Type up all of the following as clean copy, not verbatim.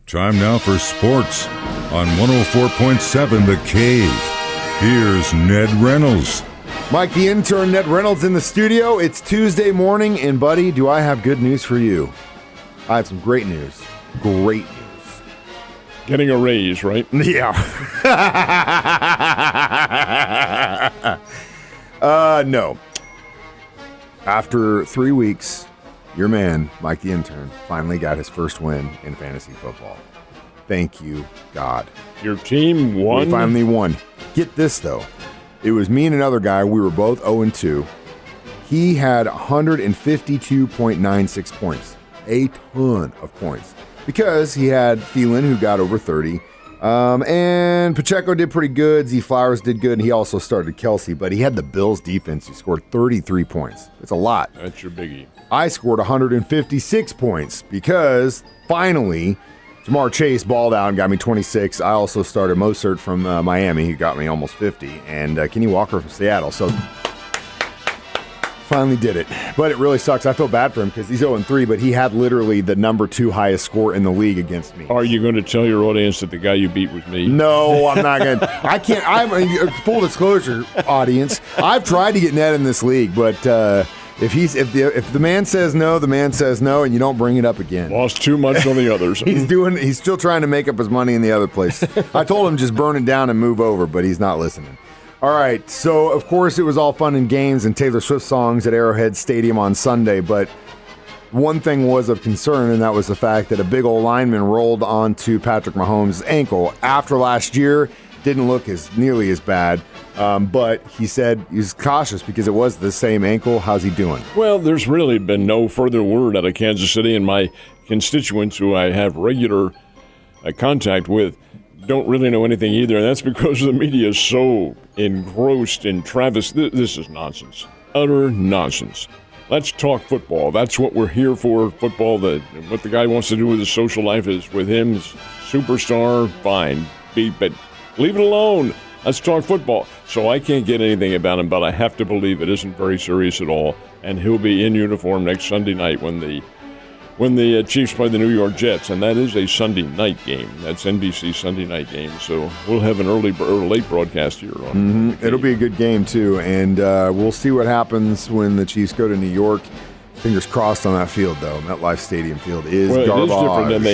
Time now for sports on 104.7 The Cave. Here's Ned Reynolds. Mike, the intern, Ned Reynolds in the studio. It's Tuesday morning, and buddy, do I have good news for you? I have some great news. Great news. Getting a raise, right? Yeah. No. After 3 weeks, your man, Mike the intern, finally got his first win in fantasy football. Thank you, God. Your team won? We finally won. Get this, though. It was me and another guy. We were both 0-2. He had 152.96 points. A ton of points. Because he had Thielen, who got over 30. And Pacheco did pretty good. Z Flowers did good. And he also started Kelsey. But he had the Bills defense who scored 33 points. It's a lot. That's your biggie. I scored 156 points because finally Jamar Chase balled out and got me 26. I also started Mostert from Miami, who got me almost 50, and Kenny Walker from Seattle. So finally did it. But it really sucks. I feel bad for him because he's 0-3, but he had literally the number 2 highest score in the league against me. Are you going to tell your audience that the guy you beat was me? No, I'm not going to. I can't. I'm full disclosure, audience. I've tried to get Ned in this league, but if the man says no, the man says no, and you don't bring it up again. Lost too much on the others. He's still trying to make up his money in the other place. I told him just burn it down and move over, but he's not listening. All right, so of course it was all fun and games and Taylor Swift songs at Arrowhead Stadium on Sunday, but one thing was of concern, and that was the fact that a big old lineman rolled onto Patrick Mahomes' ankle. After last year, didn't look nearly as bad. But he said he was cautious because it was the same ankle. How's he doing? Well, there's really been no further word out of Kansas City, and my constituents who I have regular contact with don't really know anything either, and that's because the media is so engrossed in Travis. This is nonsense. Utter nonsense. Let's talk football. That's what we're here for, football. What the guy wants to do with his social life is with him, superstar, fine. But leave it alone. Let's talk football. So I can't get anything about him, but I have to believe it isn't very serious at all. And he'll be in uniform next Sunday night when the Chiefs play the New York Jets, and that is a Sunday night game. That's NBC Sunday night game. So we'll have an early or late broadcast here on. It'll be a good game too, and we'll see what happens when the Chiefs go to New York. Fingers crossed on that field, though. MetLife Stadium field is garbage. It is different, and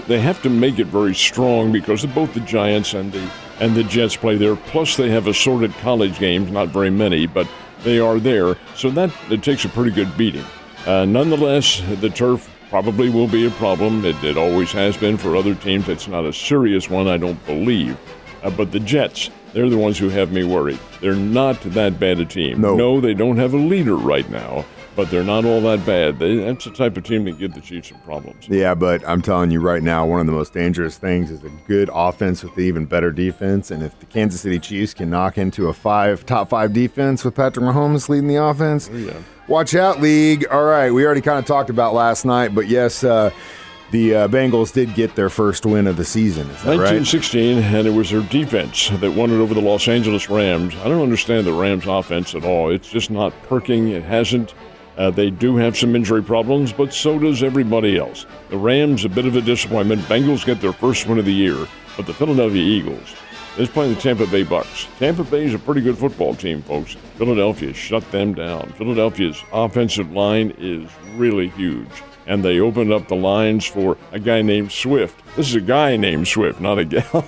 they have to make it very strong because of both the Giants and the Jets play there. Plus, they have assorted college games, not very many, but they are there. So it takes a pretty good beating. Nonetheless, the turf probably will be a problem. It always has been for other teams. It's not a serious one, I don't believe. But the Jets, they're the ones who have me worried. They're not that bad a team. No, they don't have a leader right now. But they're not all that bad. That's the type of team that give the Chiefs some problems. Yeah, but I'm telling you right now, one of the most dangerous things is a good offense with an even better defense. And if the Kansas City Chiefs can knock into a top 5 defense with Patrick Mahomes leading the offense, watch out, league. All right, we already kind of talked about last night, but yes, the Bengals did get their first win of the season. Is that 1916, right? And it was their defense that won it over the Los Angeles Rams. I don't understand the Rams' offense at all. It's just not perking. It hasn't. They do have some injury problems, but so does everybody else. The Rams, a bit of a disappointment. Bengals get their first win of the year, but the Philadelphia Eagles is playing the Tampa Bay Bucks. Tampa Bay is a pretty good football team, folks. Philadelphia shut them down. Philadelphia's offensive line is really huge, and they opened up the lines for a guy named Swift. This is a guy named Swift, not a gal.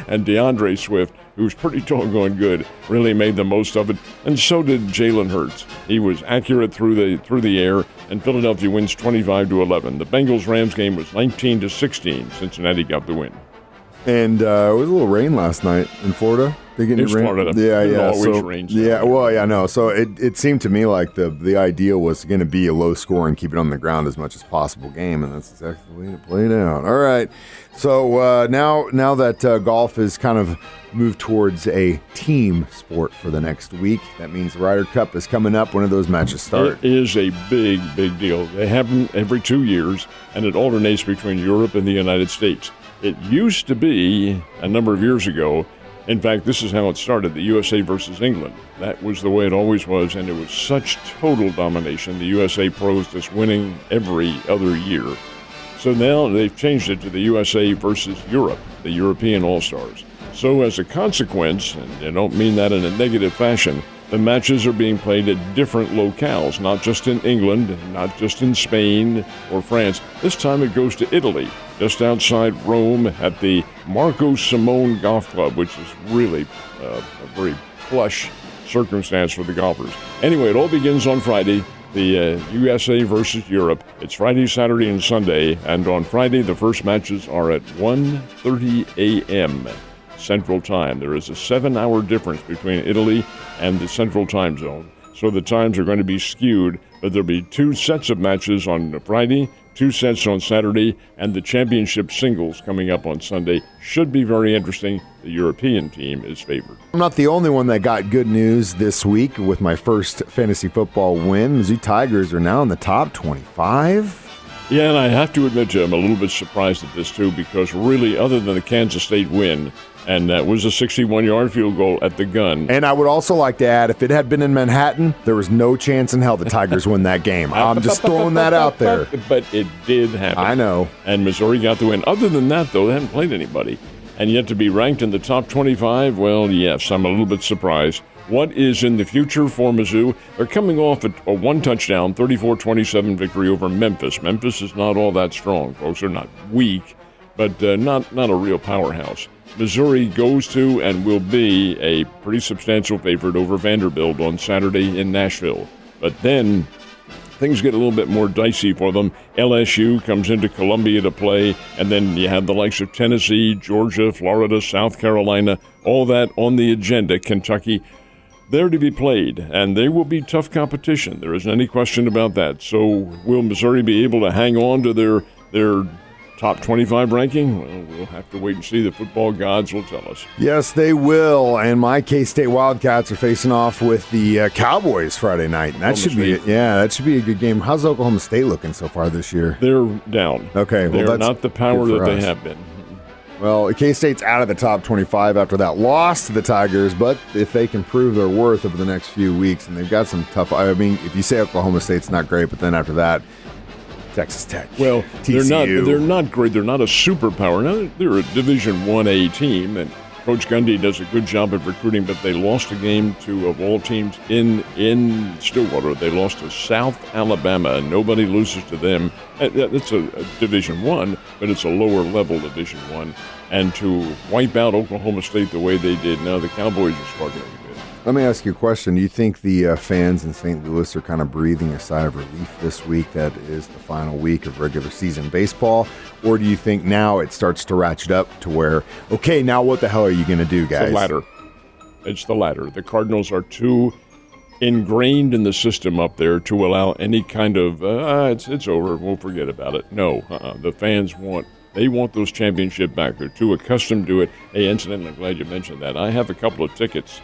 And DeAndre Swift, who's pretty doggone good, really made the most of it, and so did Jalen Hurts. He was accurate through the air, and Philadelphia wins 25-11. The Bengals-Rams game was 19-16. Cincinnati got the win. And it was a little rain last night in Florida. They get rain. Florida. Yeah. It always rains. Yeah. Well, yeah, no. So it seemed to me like the idea was going to be a low score and keep it on the ground as much as possible game, and that's exactly the way it played out. All right. So now that golf has kind of moved towards a team sport for the next week, that means the Ryder Cup is coming up. When do those matches start? It is a big, big deal. They happen every 2 years, and it alternates between Europe and the United States. It used to be a number of years ago. In fact, this is how it started, the USA versus England. That was the way it always was, and it was such total domination. The USA pros just winning every other year. So now they've changed it to the USA versus Europe, the European All-Stars. So as a consequence, and I don't mean that in a negative fashion, the matches are being played at different locales, not just in England, not just in Spain or France. This time it goes to Italy, just outside Rome at the Marco Simone Golf Club, which is really a very plush circumstance for the golfers. Anyway, it all begins on Friday, the USA versus Europe. It's Friday, Saturday, and Sunday, and on Friday the first matches are at 1:30 a.m. Central Time. There is a 7-hour difference between Italy and the Central Time Zone, so the times are going to be skewed, but there'll be 2 sets of matches on Friday, 2 sets on Saturday, and the championship singles coming up on Sunday. Should be very interesting. The European team is favored. I'm not the only one that got good news this week with my first fantasy football win. Mizzou Tigers are now in the top 25. Yeah, and I have to admit to you, I'm a little bit surprised at this too, because really, other than the Kansas State win, and that was a 61-yard field goal at the gun. And I would also like to add, if it had been in Manhattan, there was no chance in hell the Tigers win that game. I'm just throwing that out there. But it did happen. I know. And Missouri got the win. Other than that, though, they haven't played anybody. And yet to be ranked in the top 25, well, yes, I'm a little bit surprised. What is in the future for Mizzou? They're coming off a 1-touchdown, 34-27 victory over Memphis. Memphis is not all that strong, folks. They're not weak, but not a real powerhouse. Missouri goes to and will be a pretty substantial favorite over Vanderbilt on Saturday in Nashville. But then things get a little bit more dicey for them. LSU comes into Columbia to play, and then you have the likes of Tennessee, Georgia, Florida, South Carolina, all that on the agenda. Kentucky, they're to be played, and they will be tough competition. There isn't any question about that. So will Missouri be able to hang on to their top 25 ranking? Well, we'll have to wait and see. The football gods will tell us. Yes, they will. And my K-State Wildcats are facing off with the Cowboys Friday night. And that should be a good game. How's Oklahoma State looking so far this year? They're down. Okay, well, they're not the power that they have been. Well, K-State's out of the top 25 after that loss to the Tigers, but if they can prove their worth over the next few weeks, and they've got some tough, I mean, if you say Oklahoma State's not great, but then after that, Texas Tech. Well, TCU. they're not great. They're not a superpower. Now, they're a Division 1A team, and Coach Gundy does a good job of recruiting, but they lost a game to, of all teams, in Stillwater. They lost to South Alabama, and nobody loses to them. It's a Division 1, but it's a lower-level Division 1. And to wipe out Oklahoma State the way they did, now the Cowboys are struggling a bit. Let me ask you a question. Do you think the fans in St. Louis are kind of breathing a sigh of relief this week that is the final week of regular season baseball? Or do you think now it starts to ratchet up to where, okay, now what the hell are you going to do, guys? It's the latter. It's the latter. The Cardinals are too ingrained in the system up there to allow any kind of, it's over, we'll forget about it. No, the fans want those championship back. They're too accustomed to it. Hey, incidentally, I'm glad you mentioned that. I have a couple of tickets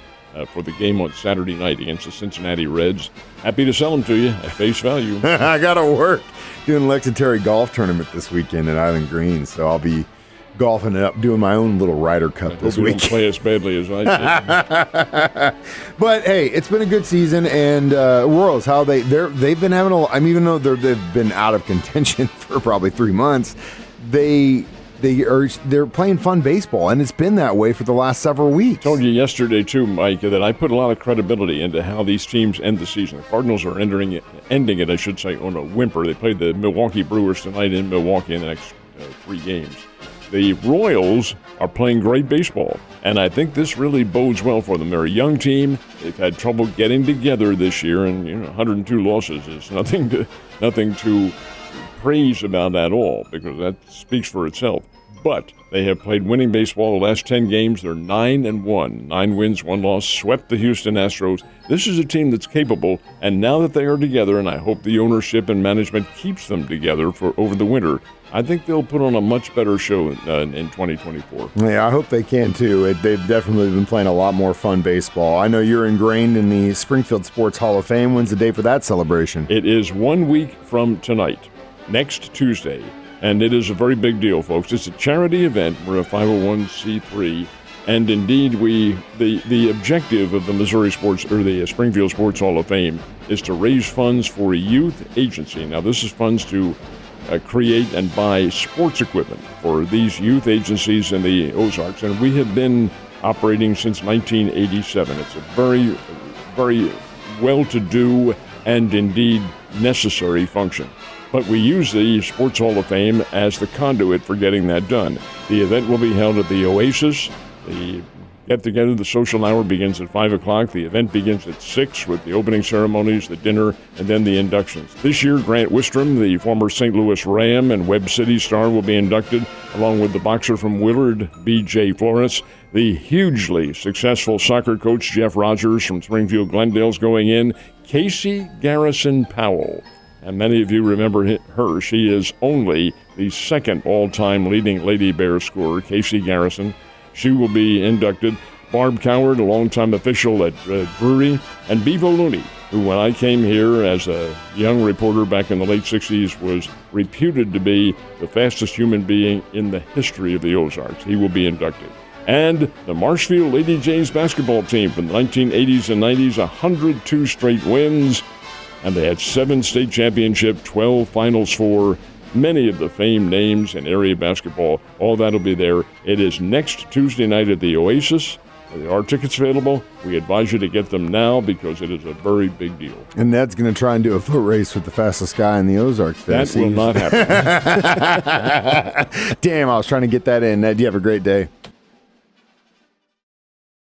for the game on Saturday night against the Cincinnati Reds. Happy to sell them to you at face value. I got to work doing Lexington golf tournament this weekend at Island Green, so I'll be golfing it up, doing my own little Ryder Cup this week. Don't play as badly as I did. But hey, it's been a good season, and Royals, how they've been having even though they've been out of contention for probably 3 months, they're playing fun baseball, and it's been that way for the last several weeks. I told you yesterday too, Mike, that I put a lot of credibility into how these teams end the season. The Cardinals are ending it, I should say, on a whimper. They play the Milwaukee Brewers tonight in Milwaukee in the next 3 games. The Royals are playing great baseball, and I think this really bodes well for them. They're a young team. They've had trouble getting together this year, and 102 losses is nothing to praise about at all, because that speaks for itself. But they have played winning baseball the last 10 games. They're 9-1, 9 wins, 1 loss, swept the Houston Astros. This is a team that's capable, and now that they are together, and I hope the ownership and management keeps them together for over the winter, I think they'll put on a much better show in 2024. Yeah, I hope they can too. They've definitely been playing a lot more fun baseball. I know you're ingrained in the Springfield Sports Hall of Fame. When's the day for that celebration? It is 1 week from tonight, next Tuesday. And it is a very big deal, folks. It's a charity event. We're a 501c3. And indeed, the objective of the Missouri Sports, or the Springfield Sports Hall of Fame, is to raise funds for a youth agency. Now, this is funds to create and buy sports equipment for these youth agencies in the Ozarks, and we have been operating since 1987. It's a very, very well-to-do and indeed necessary function. But we use the Sports Hall of Fame as the conduit for getting that done. The event will be held at the Oasis. The get-together, the social hour, begins at 5 o'clock. The event begins at 6 with the opening ceremonies, the dinner, and then the inductions. This year, Grant Wistrom, the former St. Louis Ram and Webb City star, will be inducted, along with the boxer from Willard, B.J. Flores. The hugely successful soccer coach, Jeff Rogers from Springfield Glendale's going in. Casey Garrison Powell. And many of you remember her. She is only the second all-time leading Lady Bear scorer, Casey Garrison. She will be inducted. Barb Coward, a longtime official at Drury, and Bevo Looney, who when I came here as a young reporter back in the late 60s was reputed to be the fastest human being in the history of the Ozarks. He will be inducted. And the Marshfield Lady Jays basketball team from the 1980s and 90s, 102 straight wins, and they had 7 state championships, 12 Finals Four, many of the famed names in area basketball. All that will be there. It is next Tuesday night at the Oasis. There are tickets available. We advise you to get them now because it is a very big deal. And Ned's going to try and do a foot race with the fastest guy in the Ozarks. That will not happen. Damn, I was trying to get that in. Ned, you have a great day.